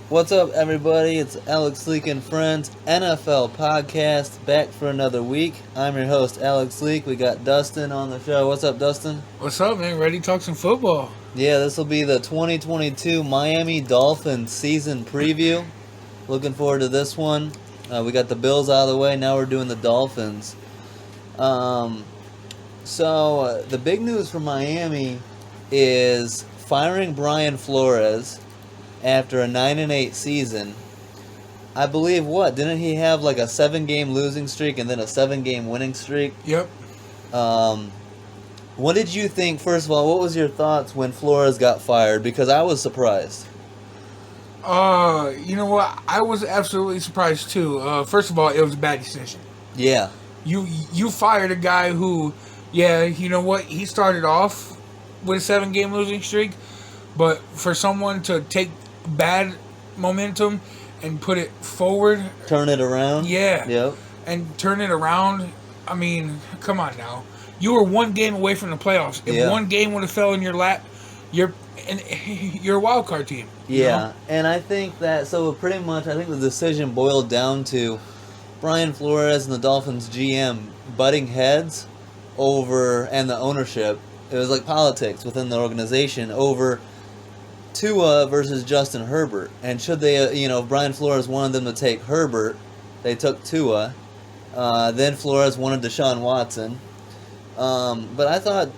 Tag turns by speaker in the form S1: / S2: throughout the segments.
S1: What's up, everybody? It's Alex Leak and Friends NFL podcast back for another week. I'm your host, Alex Leak. We got Dustin on the show. What's up, Dustin?
S2: What's up, man? Ready to talk some football?
S1: Yeah, this will be the 2022 Miami Dolphins season preview. Looking forward to this one. We got the Bills out of the way. Now we're doing the Dolphins. The big news for Miami is firing Brian Flores after a 9-8 season. I believe didn't he have like a 7-game losing streak and then a 7-game winning streak?
S2: Yep.
S1: What did you think? First of all, what was your thoughts when Flores got fired? Because I was surprised.
S2: You know what? I was absolutely surprised too. First of all, it was a bad decision.
S1: Yeah.
S2: You fired a guy who, you know what? He started off with a 7-game losing streak, but for someone to take bad momentum and put it forward,
S1: Turn it around?
S2: yeah,
S1: Yep.
S2: and turn it around. I mean, come on now. You were one game away from the playoffs. If
S1: Yeah.
S2: one game would have fell in your lap, you're a wild card team. you
S1: Yeah,
S2: know?
S1: and I think that, so pretty much, I think the decision boiled down to Brian Flores and the Dolphins GM butting heads over, and the ownership. It was like politics within the organization over Tua versus Justin Herbert. And should they, if Brian Flores wanted them to take Herbert, they took Tua. Then Flores wanted Deshaun Watson. But I thought,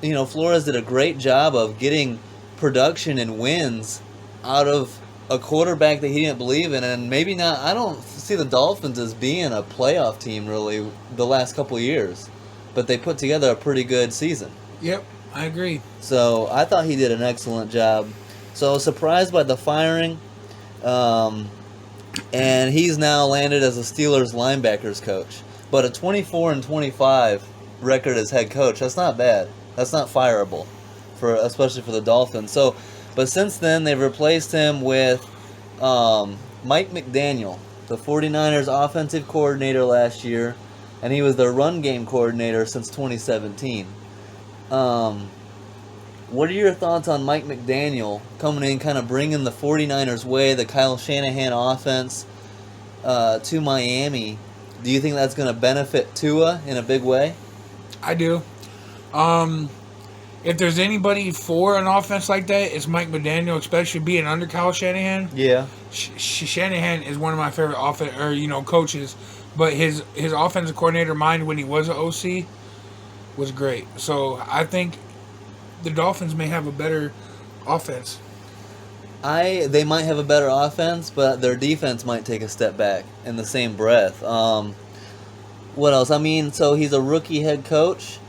S1: Flores did a great job of getting production and wins out of a quarterback that he didn't believe in. And maybe not, I don't see the Dolphins as being a playoff team really the last couple of years. But they put together a pretty good season.
S2: Yep, I agree.
S1: So I thought he did an excellent job. So I was surprised by the firing. And he's now landed as a Steelers linebackers coach. But a 24-25 record as head coach, that's not bad. That's not fireable, especially for the Dolphins. But since then, they've replaced him with Mike McDaniel, the 49ers offensive coordinator last year, and he was their run game coordinator since 2017. What are your thoughts on Mike McDaniel coming in, kind of bringing the 49ers way, the Kyle Shanahan offense to Miami? Do you think that's going to benefit Tua in a big way?
S2: I do. If there's anybody for an offense like that, it's Mike McDaniel, especially being under Kyle Shanahan.
S1: Yeah.
S2: Shanahan is one of my favorite coaches, but his offensive coordinator mind when he was an OC was great. So I think the Dolphins may have a better offense.
S1: They might have a better offense, but their defense might take a step back in the same breath. What else? I mean, so he's a rookie head coach.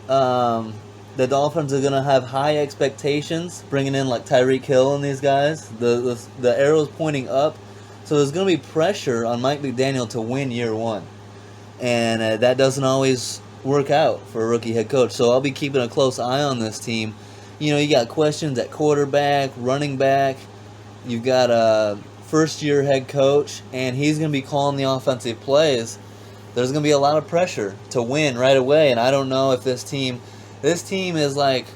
S1: The Dolphins are going to have high expectations, bringing in like Tyreek Hill and these guys. The arrow's pointing up. So there's going to be pressure on Mike McDaniel to win year one. And that doesn't always work out for a rookie head coach. So I'll be keeping a close eye on this team. You got questions at quarterback, running back. You've got a first-year head coach, and he's going to be calling the offensive plays. There's going to be a lot of pressure to win right away, and I don't know if this team is like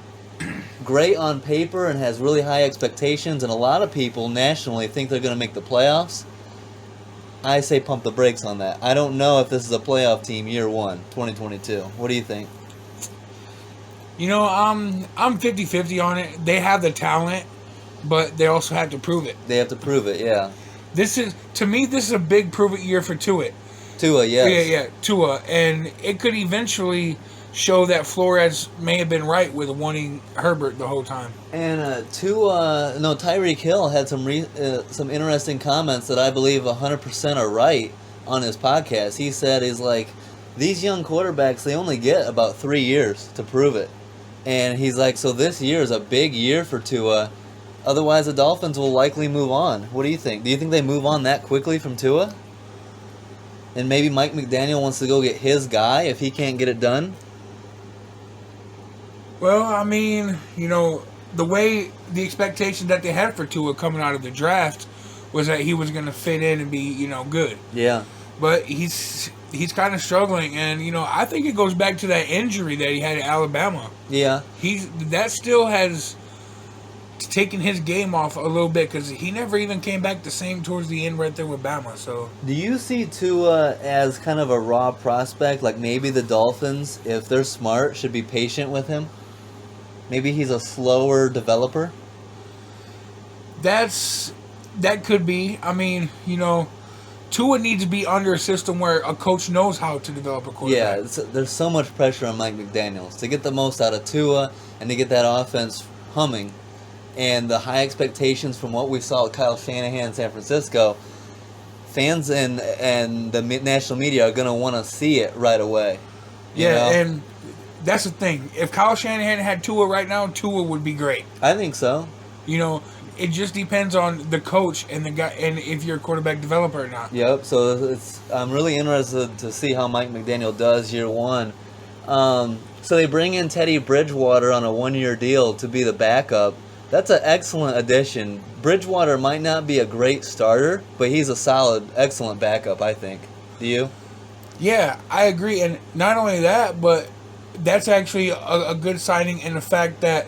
S1: great on paper and has really high expectations, and a lot of people nationally think they're going to make the playoffs. I say pump the brakes on that. I don't know if this is a playoff team year one, 2022. What do you think?
S2: I'm 50-50 on it. They have the talent, but they also have to prove it.
S1: They have to prove it, yeah.
S2: This is a big prove it year for Tua.
S1: Tua, yes.
S2: Yeah, Tua. And it could eventually show that Flores may have been right with wanting Herbert the whole time.
S1: And Tyreek Hill had some interesting comments that I believe 100% are right on his podcast. He said, these young quarterbacks, they only get about 3 years to prove it. And he's like, so this year is a big year for Tua. Otherwise, the Dolphins will likely move on. What do you think? Do you think they move on that quickly from Tua? And maybe Mike McDaniel wants to go get his guy if he can't get it done?
S2: Well, I mean, the expectation that they had for Tua coming out of the draft was that he was going to fit in and be, good.
S1: Yeah.
S2: But he's kind of struggling, and I think it goes back to that injury that he had at Alabama.
S1: Yeah.
S2: That still has taking his game off a little bit because he never even came back the same towards the end right there with Bama. So
S1: Do you see Tua as kind of a raw prospect? Like maybe the Dolphins, if they're smart, should be patient with him? Maybe he's a slower developer?
S2: that could be. I mean, Tua needs to be under a system where a coach knows how to develop a quarterback.
S1: Yeah, there's so much pressure on Mike McDaniels to get the most out of Tua and to get that offense humming. And the high expectations from what we saw with Kyle Shanahan in San Francisco, fans and the national media are going to want to see it right away. You know?
S2: And that's the thing. If Kyle Shanahan had Tua right now, Tua would be great.
S1: I think so.
S2: It just depends on the coach and the guy, and if you're a quarterback developer or not.
S1: Yep. So I'm really interested to see how Mike McDaniel does year one. So they bring in Teddy Bridgewater on a 1-year deal to be the backup. That's an excellent addition. Bridgewater might not be a great starter, but he's a solid, excellent backup, I think. Do you?
S2: Yeah, I agree. And not only that, but that's actually a good signing in the fact that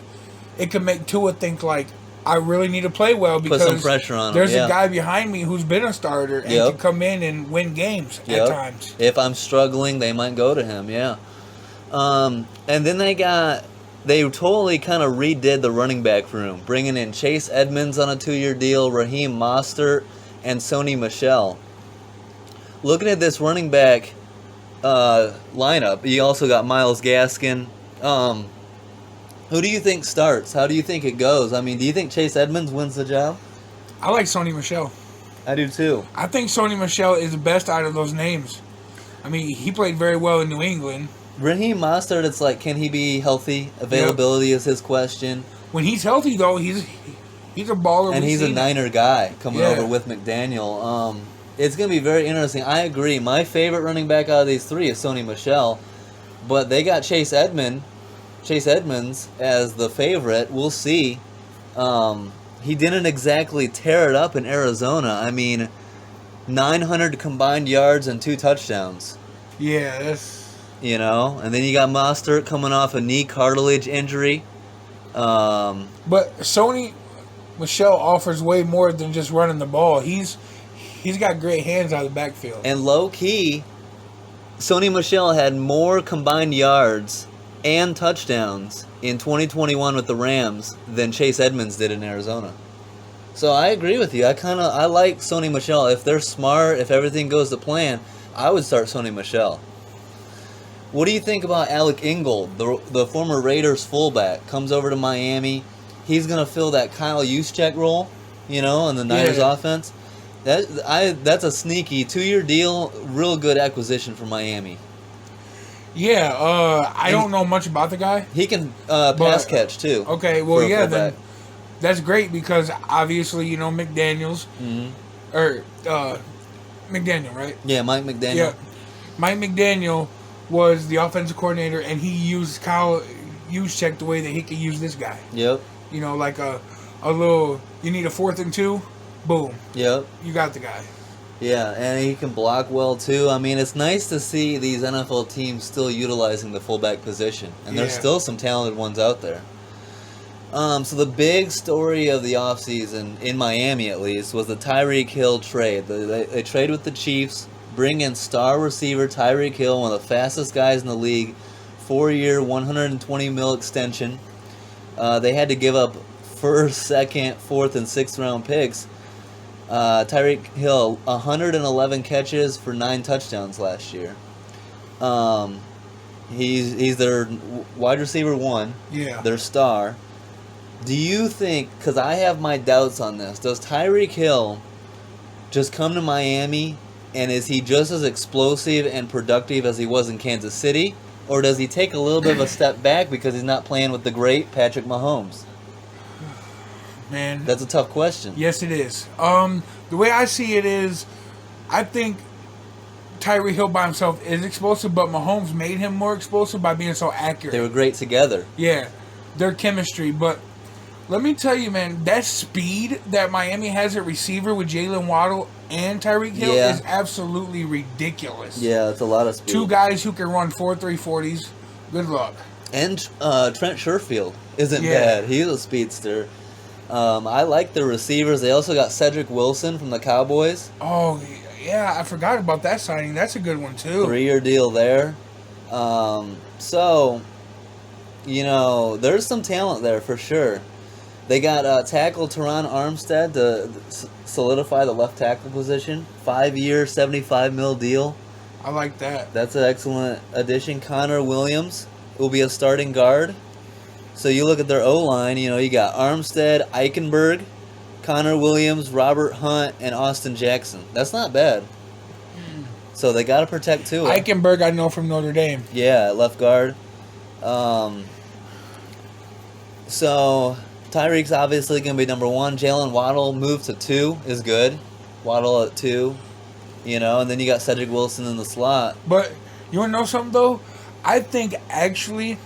S2: it could make Tua think like, I really need to play well because
S1: put some pressure on him.
S2: There's a guy behind me who's been a starter and can come in and win games at times.
S1: If I'm struggling, they might go to him, yeah. And then they totally kind of redid the running back room, bringing in Chase Edmonds on a 2-year deal, Raheem Mostert, and Sony Michel. Looking at this running back lineup, you also got Myles Gaskin. Who do you think starts? How do you think it goes? I mean, do you think Chase Edmonds wins the job?
S2: I like Sony Michel.
S1: I do too.
S2: I think Sony Michel is the best out of those names. I mean, he played very well in New England.
S1: Raheem Mostert, it's like, can he be healthy? Availability is his question.
S2: When he's healthy, though, he's a baller.
S1: And he's a Niner guy coming over with McDaniel. It's going to be very interesting. I agree. My favorite running back out of these three is Sony Michel. But they got Chase Edmonds as the favorite. We'll see. He didn't exactly tear it up in Arizona. I mean, 900 combined yards and 2 touchdowns.
S2: Yeah, that's...
S1: And then you got Mostert coming off a knee cartilage injury.
S2: But Sony Michel offers way more than just running the ball. He's got great hands out of the backfield.
S1: And low-key, Sony Michel had more combined yards and touchdowns in 2021 with the Rams than Chase Edmonds did in Arizona. So I agree with you. I like Sony Michel. If they're smart, if everything goes to plan, I would start Sony Michel. What do you think about Alec Ingold, the former Raiders fullback, comes over to Miami? He's going to fill that Kyle Juszczyk role, in the Niners offense. That's a sneaky 2-year deal, real good acquisition for Miami.
S2: Yeah, I don't know much about the guy.
S1: He can pass catch too.
S2: Okay, well, yeah, then that's great because obviously, McDaniels, or McDaniel, right?
S1: Yeah, Mike McDaniel.
S2: Yeah, Mike McDaniel was the offensive coordinator, and he used Kyle Juszczyk the way that he could use this guy.
S1: Yep.
S2: Like a little, you need a 4th and 2, boom.
S1: Yep.
S2: You got the guy.
S1: Yeah, and he can block well too. I mean, it's nice to see these NFL teams still utilizing the fullback position, and there's still some talented ones out there. So the big story of the offseason, in Miami at least, was the Tyreek Hill trade. They trade with the Chiefs, bring in star receiver Tyreek Hill, one of the fastest guys in the league, 4-year, $120 million extension. They had to give up 1st, 2nd, 4th, and 6th round picks. Tyreek Hill, 111 catches for 9 touchdowns last year. He's their wide receiver 1, their star. Do you think, because I have my doubts on this, does Tyreek Hill just come to Miami and is he just as explosive and productive as he was in Kansas City? Or does he take a little bit of a step back because he's not playing with the great Patrick Mahomes?
S2: Man,
S1: that's a tough question.
S2: Yes, it is. The way I see it is, I think Tyreek Hill by himself is explosive, but Mahomes made him more explosive by being so accurate.
S1: They were great together.
S2: Yeah, their chemistry. But let me tell you, man, that speed that Miami has at receiver with Jalen Waddle and Tyreek Hill is absolutely ridiculous.
S1: Yeah, it's a lot of speed.
S2: 2 guys who can run 4.3 40s. Good luck.
S1: And Trent Sherfield isn't bad. He's a speedster. I like the receivers. They also got Cedric Wilson from the Cowboys.
S2: Oh, yeah, I forgot about that signing. That's a good one, too.
S1: 3-year deal there. So, there's some talent there for sure. They got tackle Teron Armstead to solidify the left tackle position. 5-year, $75 million deal.
S2: I like that.
S1: That's an excellent addition. Connor Williams will be a starting guard. So you look at their O-line, you got Armstead, Eichenberg, Connor Williams, Robert Hunt, and Austin Jackson. That's not bad. So they got to protect Tua.
S2: Eichenberg, I know from Notre Dame.
S1: Yeah, left guard. So Tyreek's obviously going to be number 1. Jalen Waddle moved to 2 is good. Waddle at 2, and then you got Cedric Wilson in the slot.
S2: But you want to know something, though? I think Mike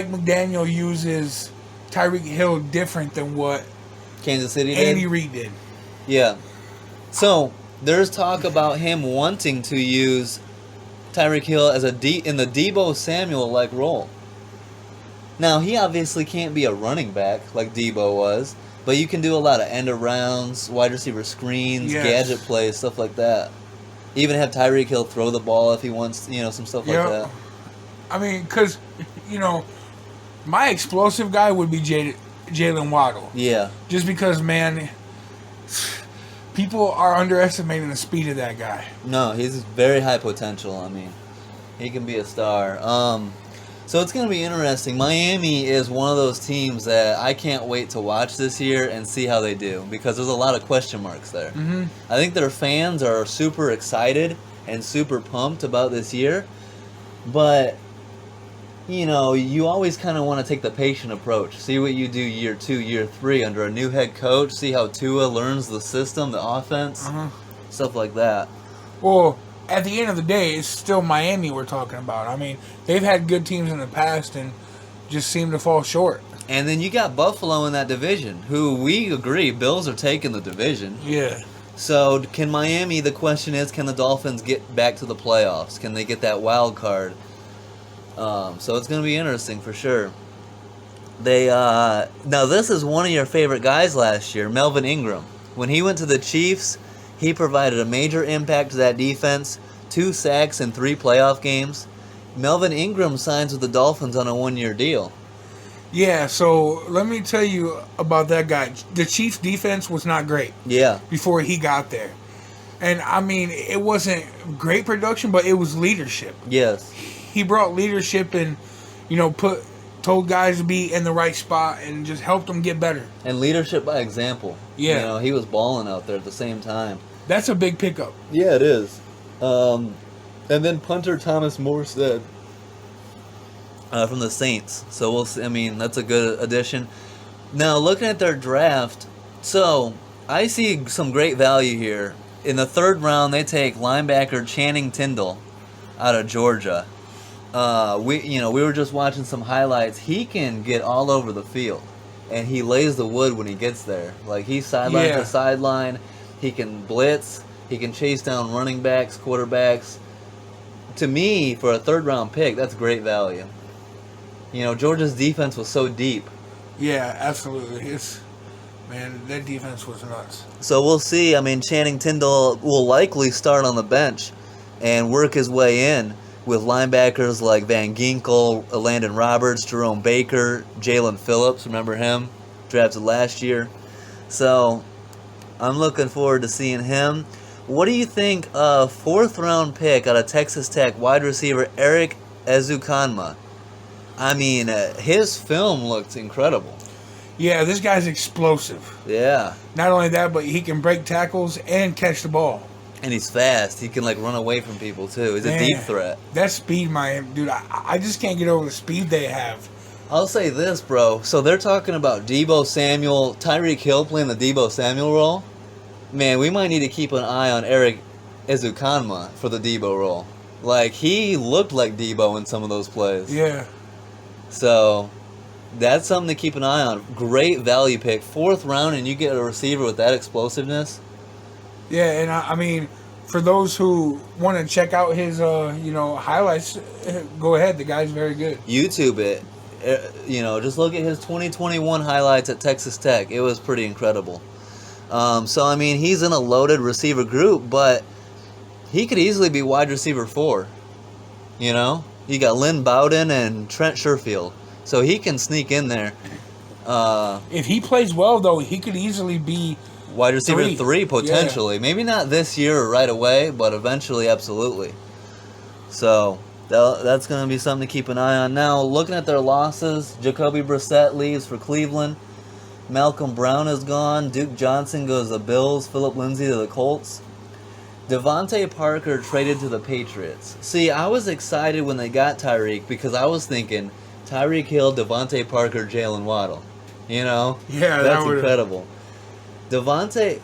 S2: McDaniel uses Tyreek Hill different than what
S1: Kansas City did?
S2: Andy Reid did.
S1: Yeah. So there's talk about him wanting to use Tyreek Hill as in the Deebo Samuel-like role. Now, he obviously can't be a running back like Deebo was, but you can do a lot of end-arounds, wide receiver screens, gadget plays, stuff like that. Even have Tyreek Hill throw the ball if he wants, some stuff like that.
S2: I mean, because, my explosive guy would be Jalen Waddle.
S1: Yeah.
S2: Just because, man, people are underestimating the speed of that guy.
S1: No, he's very high potential. I mean, he can be a star. So it's going to be interesting. Miami is one of those teams that I can't wait to watch this year and see how they do, because there's a lot of question marks there.
S2: Mm-hmm.
S1: I think their fans are super excited and super pumped about this year, but you always kind of want to take the patient approach. See what you do year 2, year 3 under a new head coach. See how Tua learns the system, the offense, stuff like that.
S2: Well, at the end of the day, it's still Miami we're talking about. I mean, they've had good teams in the past and just seem to fall short.
S1: And then you got Buffalo in that division, who we agree, Bills are taking the division.
S2: Yeah.
S1: So can Miami, the question is, can the Dolphins get back to the playoffs? Can they get that wild card? So it's going to be interesting for sure. Now this is one of your favorite guys last year, Melvin Ingram. When he went to the Chiefs, he provided a major impact to that defense. 2 sacks in 3 playoff games. Melvin Ingram signs with the Dolphins on a 1-year deal.
S2: Yeah, so let me tell you about that guy. The Chiefs' defense was not great.
S1: Yeah.
S2: Before he got there. And, I mean, it wasn't great production, but it was leadership.
S1: Yes.
S2: He brought leadership and, told guys to be in the right spot and just helped them get better.
S1: And leadership by example.
S2: Yeah.
S1: He was balling out there at the same time.
S2: That's a big pickup.
S1: Yeah, it is. And then punter Thomas Morstead from the Saints. So we'll see. I mean, that's a good addition. Now, looking at their draft, so I see some great value here. In the 3rd round, they take linebacker Channing Tindall out of Georgia. We were just watching some highlights. He can get all over the field, and he lays the wood when he gets there. Like, he's sideline to sideline. He can blitz. He can chase down running backs, quarterbacks. To me, for a 3rd round pick, that's great value. Georgia's defense was so deep.
S2: Yeah, absolutely. Man, that defense was nuts.
S1: So we'll see. I mean, Channing Tindall will likely start on the bench and work his way in with linebackers like Van Ginkel, Landon Roberts, Jerome Baker, Jalen Phillips. Remember him? Drafted last year. So I'm looking forward to seeing him. What do you think of 4th round pick out of Texas Tech wide receiver Eric Ezukanma? I mean, his film looked incredible.
S2: Yeah, this guy's explosive.
S1: Yeah.
S2: Not only that, but he can break tackles and catch the ball.
S1: And he's fast. He can, run away from people, too. He's a deep threat.
S2: That speed, dude, I just can't get over the speed they have.
S1: I'll say this, bro. So they're talking about Deebo Samuel, Tyreek Hill playing the Deebo Samuel role. Man, we might need to keep an eye on Eric Ezukanma for the Deebo role. He looked like Deebo in some of those plays.
S2: Yeah.
S1: So that's something to keep an eye on. Great value pick. 4th round, and you get a receiver with that explosiveness.
S2: Yeah, and I mean, for those who want to check out his, highlights, go ahead. The guy's very good.
S1: YouTube it. Just look at his 2021 highlights at Texas Tech. It was pretty incredible. So, I mean, he's in a loaded receiver group, but he could easily be wide receiver 4. You know? You got Lynn Bowden and Trent Sherfield. So he can sneak in there.
S2: If he plays well, though, he could easily be
S1: wide receiver 3 potentially.
S2: Yeah.
S1: Maybe not this year or right away, but eventually, absolutely. So that's going to be something to keep an eye on. Now, looking at their losses, Jacoby Brissett leaves for Cleveland. Malcolm Brown is gone. Duke Johnson goes to the Bills. Philip Lindsay to the Colts. Devontae Parker traded to the Patriots. See, I was excited when they got Tyreek because I was thinking Tyreek Hill, Devontae Parker, Jalen Waddle. You know?
S2: Yeah,
S1: that's incredible. Devontae,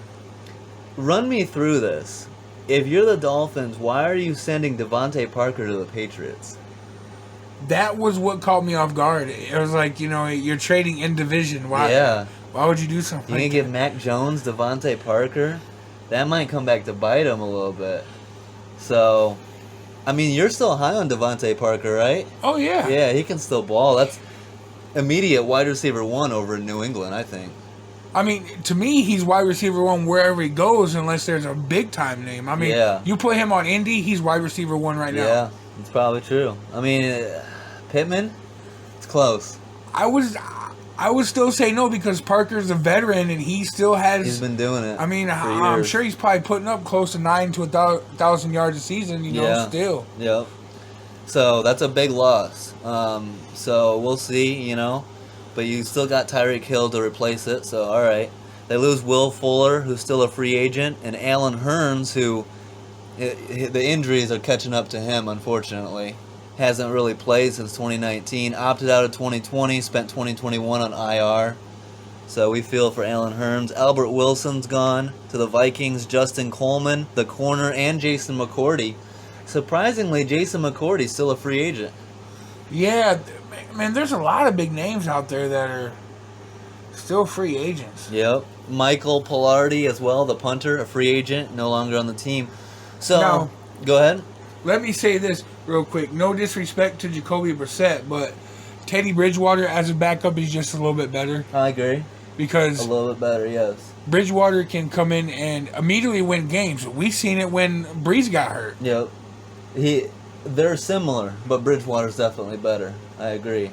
S1: run me through this. If you're the Dolphins, why are you sending Devontae Parker to the Patriots?
S2: That was what caught me off guard. It was like, you're trading in division. Why would you do something
S1: You can get Mac Jones, Devontae Parker. That might come back to bite him a little bit. So, I mean, you're still high on Devontae Parker, right?
S2: Oh, yeah.
S1: Yeah, he can still ball. That's immediate wide receiver 1 over in New England, I think.
S2: I mean, to me, he's wide receiver 1 wherever he goes unless there's a big-time name. I mean, you put him on Indy, he's wide receiver 1 right now.
S1: Yeah, it's probably true. I mean, Pittman, it's close.
S2: I would still say no because Parker's a veteran and he still has...
S1: He's been doing it.
S2: I mean, I'm sure he's probably putting up close to 9 to 1,000 yards a season, still.
S1: Yep. So that's a big loss. So we'll see, But you still got Tyreek Hill to replace it, so all right. They lose Will Fuller, who's still a free agent, and Alan Hearns, who the injuries are catching up to him, unfortunately. Hasn't really played since 2019. Opted out of 2020, spent 2021 on IR. So we feel for Alan Hearns. Albert Wilson's gone to the Vikings. Justin Coleman, the corner, and Jason McCourty. Surprisingly, Jason McCourty's still a free agent.
S2: Yeah, man, there's a lot of big names out there that are still free agents.
S1: Yep. Michael Pilardi as well, the punter, a free agent, no longer on the team. So,
S2: now,
S1: go ahead.
S2: Let me say this real quick. No disrespect to Jacoby Brissett, but Teddy Bridgewater as a backup is just a little bit better.
S1: I agree.
S2: Because
S1: a little bit better, yes.
S2: Bridgewater can come in and immediately win games. We've seen it when Breeze got hurt.
S1: Yep. They're similar, but Bridgewater's definitely better. I agree.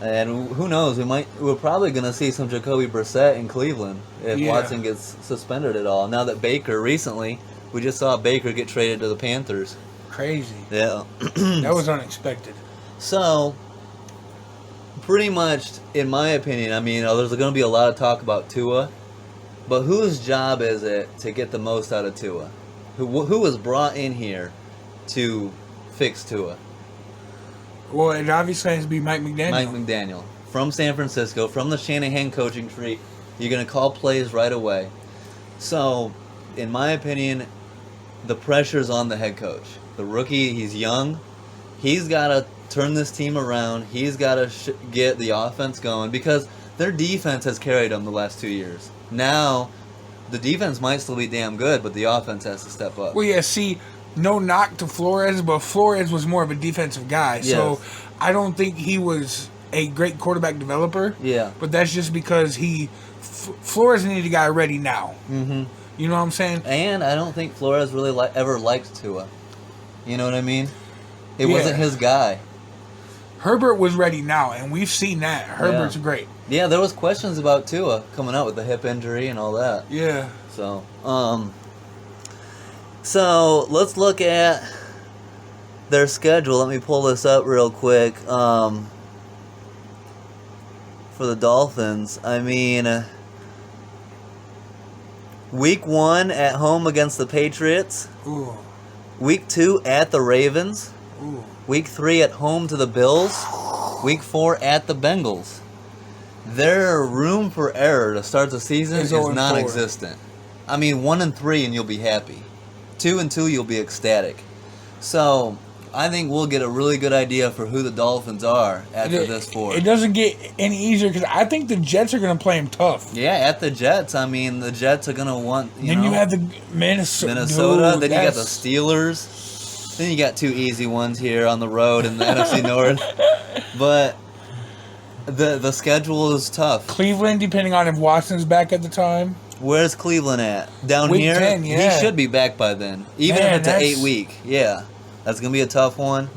S1: And who knows? We're probably going to see some Jacoby Brissett in Cleveland if Watson gets suspended at all. Now that Baker recently, we just saw Baker get traded to the Panthers.
S2: Crazy.
S1: Yeah.
S2: That was unexpected.
S1: So, pretty much, in my opinion, I mean, there's going to be a lot of talk about Tua, but whose job is it to get the most out of Tua? Who was brought in here to fix Tua?
S2: Well, it obviously has to be Mike McDaniel.
S1: Mike McDaniel. From San Francisco, from the Shanahan coaching tree. You're going to call plays right away. So, in my opinion, the pressure's on the head coach. The rookie, he's young. He's got to turn this team around. He's got to get the offense going because their defense has carried them the last 2 years. Now, the defense might still be damn good, but the offense has to step up.
S2: Well, yeah, see, no knock to Flores, but Flores was more of a defensive guy.
S1: Yes.
S2: So I don't think he was a great quarterback developer.
S1: Yeah.
S2: But that's just because Flores needed a guy ready now.
S1: Mm-hmm.
S2: You know what I'm saying?
S1: And I don't think Flores really ever liked Tua. You know what I mean? It wasn't his guy.
S2: Herbert was ready now, and we've seen that. Herbert's great.
S1: Yeah, there was questions about Tua coming out with the hip injury and all that.
S2: Yeah.
S1: So let's look at their schedule. Let me pull this up real quick. For the Dolphins, I mean, week 1 at home against the Patriots.
S2: Ooh.
S1: Week 2 at the Ravens.
S2: Ooh.
S1: Week 3 at home to the Bills. Week 4 at the Bengals. Their room for error to start the season is non-existent. I mean, 1-3 and you'll be happy. 2-2 you'll be ecstatic. So I think we'll get a really good idea for who the Dolphins are after this 4.
S2: It doesn't get any easier because I think the Jets are going to play them tough.
S1: Yeah, at the Jets. I mean, the Jets are going to want. You
S2: have the Minnesota.
S1: Dude, then you got the Steelers. Then you got 2 easy ones here on the road in the NFC North. But The schedule is tough.
S2: Cleveland, depending on if Watson's back at the time.
S1: Where's Cleveland at? Down
S2: Week
S1: here?
S2: 10, yeah.
S1: He should be back by then. Even
S2: Man,
S1: if it's an 8-week. Yeah. That's going to be a tough one.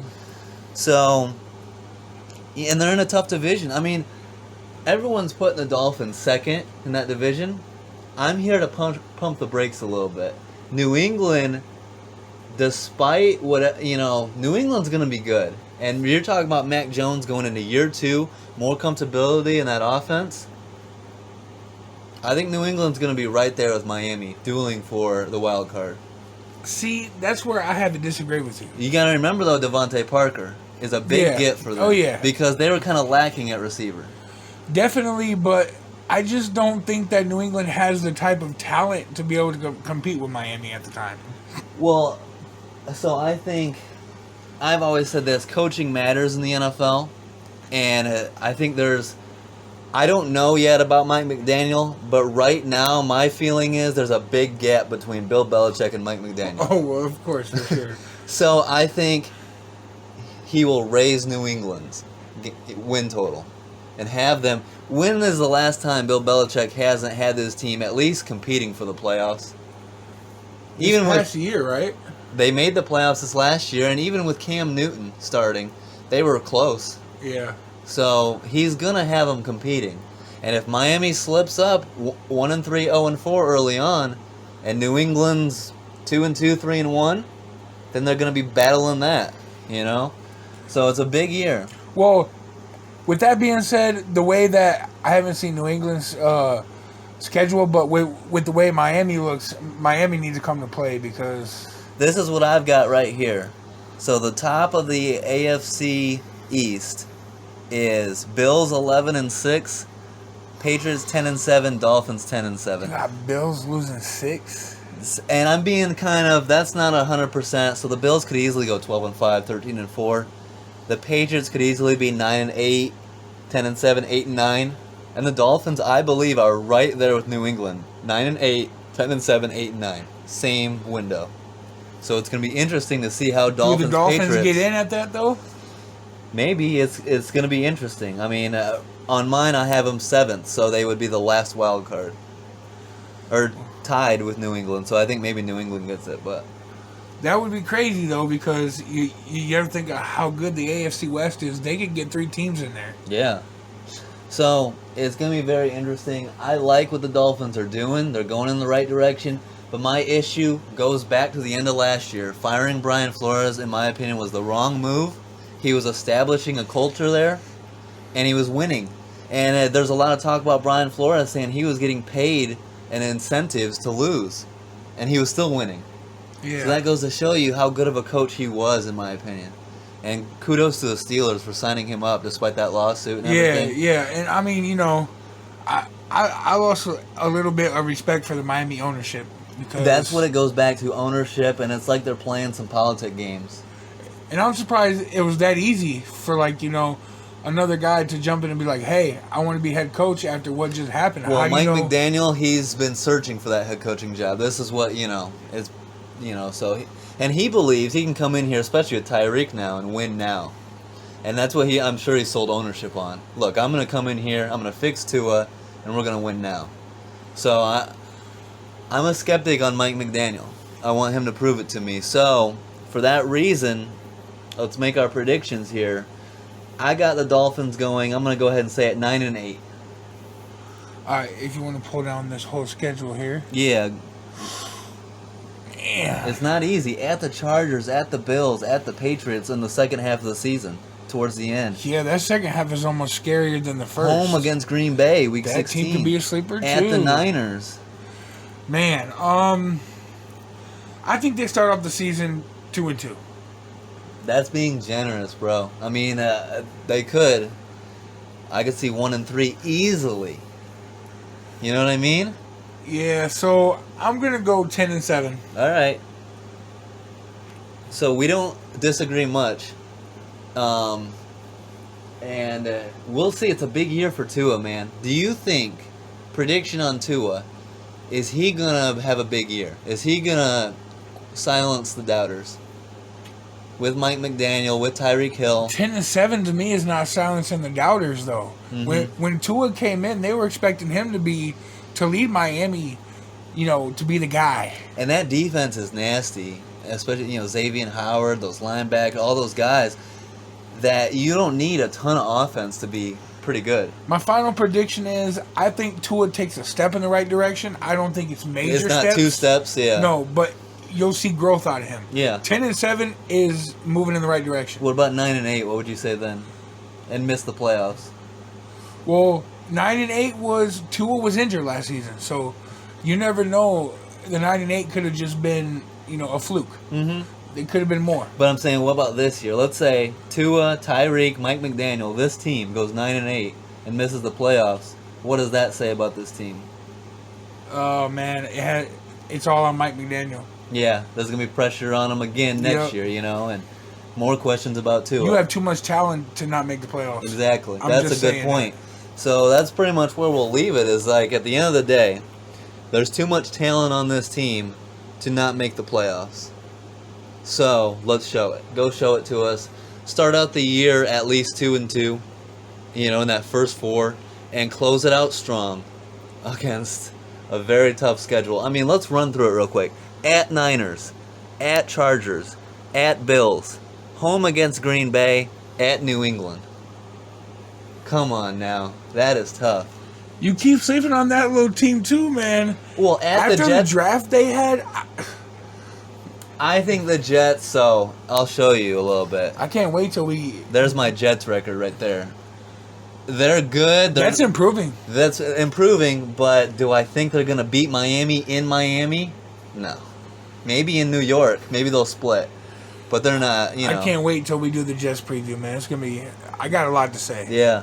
S1: So, and they're in a tough division. I mean, everyone's putting the Dolphins second in that division. I'm here to pump the brakes a little bit. New England, despite what, New England's going to be good. And you're talking about Mac Jones going into year 2, more comfortability in that offense. I think New England's going to be right there with Miami, dueling for the wild card.
S2: See, that's where I had to disagree with you.
S1: You got to remember, though, Devontae Parker is a big get for them.
S2: Oh, yeah.
S1: Because they were kind of lacking at receiver.
S2: Definitely, but I just don't think that New England has the type of talent to be able to compete with Miami at the time.
S1: Well, so I think, I've always said this, coaching matters in the NFL. And I think I don't know yet about Mike McDaniel, but right now my feeling is there's a big gap between Bill Belichick and Mike McDaniel.
S2: Oh, well, of course, for sure.
S1: So I think he will raise New England's win total and have them. When is the last time Bill Belichick hasn't had his team at least competing for the playoffs?
S2: Even last year, right?
S1: They made the playoffs this last year, and even with Cam Newton starting, they were close.
S2: Yeah.
S1: So he's gonna have them competing, and if Miami slips up 1-3, 0-4 early on, and New England's 2-2, 3-1, then they're gonna be battling that, So it's a big year.
S2: Well, with that being said, the way that I haven't seen New England's schedule, but with the way Miami looks, Miami needs to come to play because
S1: this is what I've got right here. So the top of the AFC East is Bills 11-6, Patriots 10-7, Dolphins 10-7.
S2: God, Bills losing 6.
S1: And I'm being that's not 100%. So the Bills could easily go 12-5, 13-4. The Patriots could easily be 9-8, 10-7, 8-9, and the Dolphins, I believe, are right there with New England, 9-8, 10-7, 8-9, same window. So it's going to be interesting to see how Dolphins.
S2: Do the Dolphins
S1: Patriots,
S2: get in at that though?
S1: Maybe it's going to be interesting. I mean, on mine I have them 7th, so they would be the last wild card, or tied with New England. So I think maybe New England gets it, but
S2: that would be crazy though because you ever think of how good the AFC West is? They could get 3 teams in there.
S1: Yeah. So it's going to be very interesting. I like what the Dolphins are doing. They're going in the right direction. But my issue goes back to the end of last year. Firing Brian Flores, in my opinion, was the wrong move. He was establishing a culture there, and he was winning. And there's a lot of talk about Brian Flores saying he was getting paid and incentives to lose, and he was still winning.
S2: Yeah.
S1: So that goes to show you how good of a coach he was, in my opinion. And kudos to the Steelers for signing him up despite that lawsuit and everything.
S2: Yeah. And I mean, I lost a little bit of respect for the Miami ownership. Because
S1: that's what it goes back to, ownership, and it's like they're playing some politic games.
S2: And I'm surprised it was that easy for, another guy to jump in and be like, hey, I want to be head coach after what just happened.
S1: Well, Mike McDaniel, he's been searching for that head coaching job. This is what, so... And he believes he can come in here, especially with Tyreek now, and win now. And that's what I'm sure he sold ownership on. Look, I'm going to come in here, I'm going to fix Tua, and we're going to win now. So I'm a skeptic on Mike McDaniel. I want him to prove it to me. So, for that reason, let's make our predictions here. I got the Dolphins going. I'm going to go ahead and say it 9-8.
S2: All right, if you want to pull down this whole schedule here.
S1: Yeah.
S2: Man.
S1: It's not easy. At the Chargers, at the Bills, at the Patriots in the second half of the season, towards the end.
S2: Yeah, that second half is almost scarier than the first.
S1: Home against Green Bay, week 16.
S2: That team could be a sleeper, too.
S1: At the Niners.
S2: Man, I think they start off the season 2-2.
S1: That's being generous, bro. I mean, they could. I could see 1-3 easily. You know what I mean?
S2: Yeah, so I'm gonna go 10-7.
S1: All right. So we don't disagree much. And we'll see. It's a big year for Tua, man. Do you think, prediction on Tua, is he going to have a big year? Is he going to silence the doubters? with Mike McDaniel, with Tyreek Hill.
S2: 10-7 to me is not silencing the doubters, though. When Tua came in, they were expecting him to lead Miami, to be the guy.
S1: And that defense is nasty, especially Xavier Howard, those linebackers, all those guys. That you don't need a ton of offense to be pretty good.
S2: My final prediction is I think Tua takes a step in the right direction. I don't think it's major steps.
S1: It's not 2 steps, yeah.
S2: No, but you'll see growth out of him.
S1: Yeah.
S2: 10-7 is moving in the right direction.
S1: What about 9-8? What would you say then? And miss the playoffs?
S2: Well, 9-8 was Tua was injured last season, so you never know. The 9-8 could have just been, a fluke. Mm-hmm. It could have been more.
S1: But I'm saying, what about this year? Let's say Tua, Tyreek, Mike McDaniel, this team goes 9-8 and misses the playoffs. What does that say about this team?
S2: Oh, man. It's all on Mike McDaniel.
S1: Yeah, there's going to be pressure on him again next year, and more questions about Tua.
S2: You have too much talent to not make the playoffs.
S1: Exactly. That's a good point. So that's pretty much where we'll leave it, is like at the end of the day, there's too much talent on this team to not make the playoffs. So let's show it. Go show it to us. Start out the year at least 2-2, in that first 4, and close it out strong against a very tough schedule. I mean, let's run through it real quick. At Niners, at Chargers, at Bills, home against Green Bay, at New England. Come on now, that is tough.
S2: You keep sleeping on that little team too, man.
S1: Well, after
S2: the Jets, draft they had.
S1: I think the Jets, so I'll show you a little bit.
S2: I can't wait till we...
S1: There's my Jets record right there. They're good.
S2: That's improving.
S1: That's improving, but do I think they're going to beat Miami in Miami? No. Maybe in New York. Maybe they'll split. But they're not,
S2: I can't wait till we do the Jets preview, man. It's going to be... I got a lot to say.
S1: Yeah.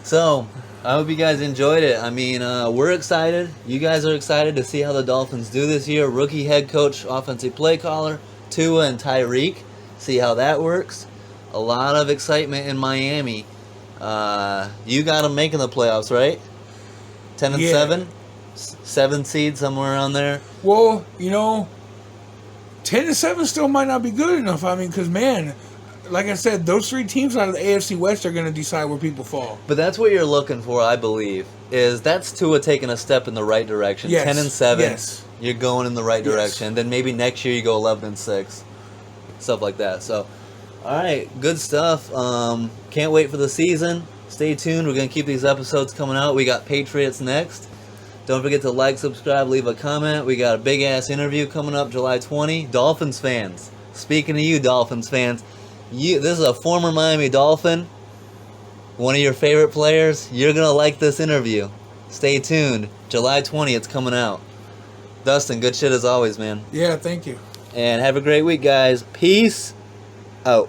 S1: So, I hope you guys enjoyed it. I mean, we're excited. You guys are excited to see how the Dolphins do this year. Rookie head coach, offensive play caller, Tua and Tyreek. See how that works. A lot of excitement in Miami. You got them making the playoffs, right? 10-7? 7 seed, somewhere around there.
S2: Well, 10-7 still might not be good enough. I mean, because, man... Like I said, those 3 teams out of the AFC West are going to decide where people fall.
S1: But that's what you're looking for, I believe. That's Tua taking a step in the right direction.
S2: Yes.
S1: 10-7,
S2: yes.
S1: You're going in the right direction. Then maybe next year you go 11-6, stuff like that. So, all right, good stuff. Can't wait for the season. Stay tuned. We're going to keep these episodes coming out. We got Patriots next. Don't forget to like, subscribe, leave a comment. We got a big ass interview coming up July 20. Dolphins fans. Speaking of you, Dolphins fans. This is a former Miami Dolphin, one of your favorite players. You're going to like this interview. Stay tuned. July 20th, it's coming out. Dustin, good shit as always, man.
S2: Yeah, thank you.
S1: And have a great week, guys. Peace out.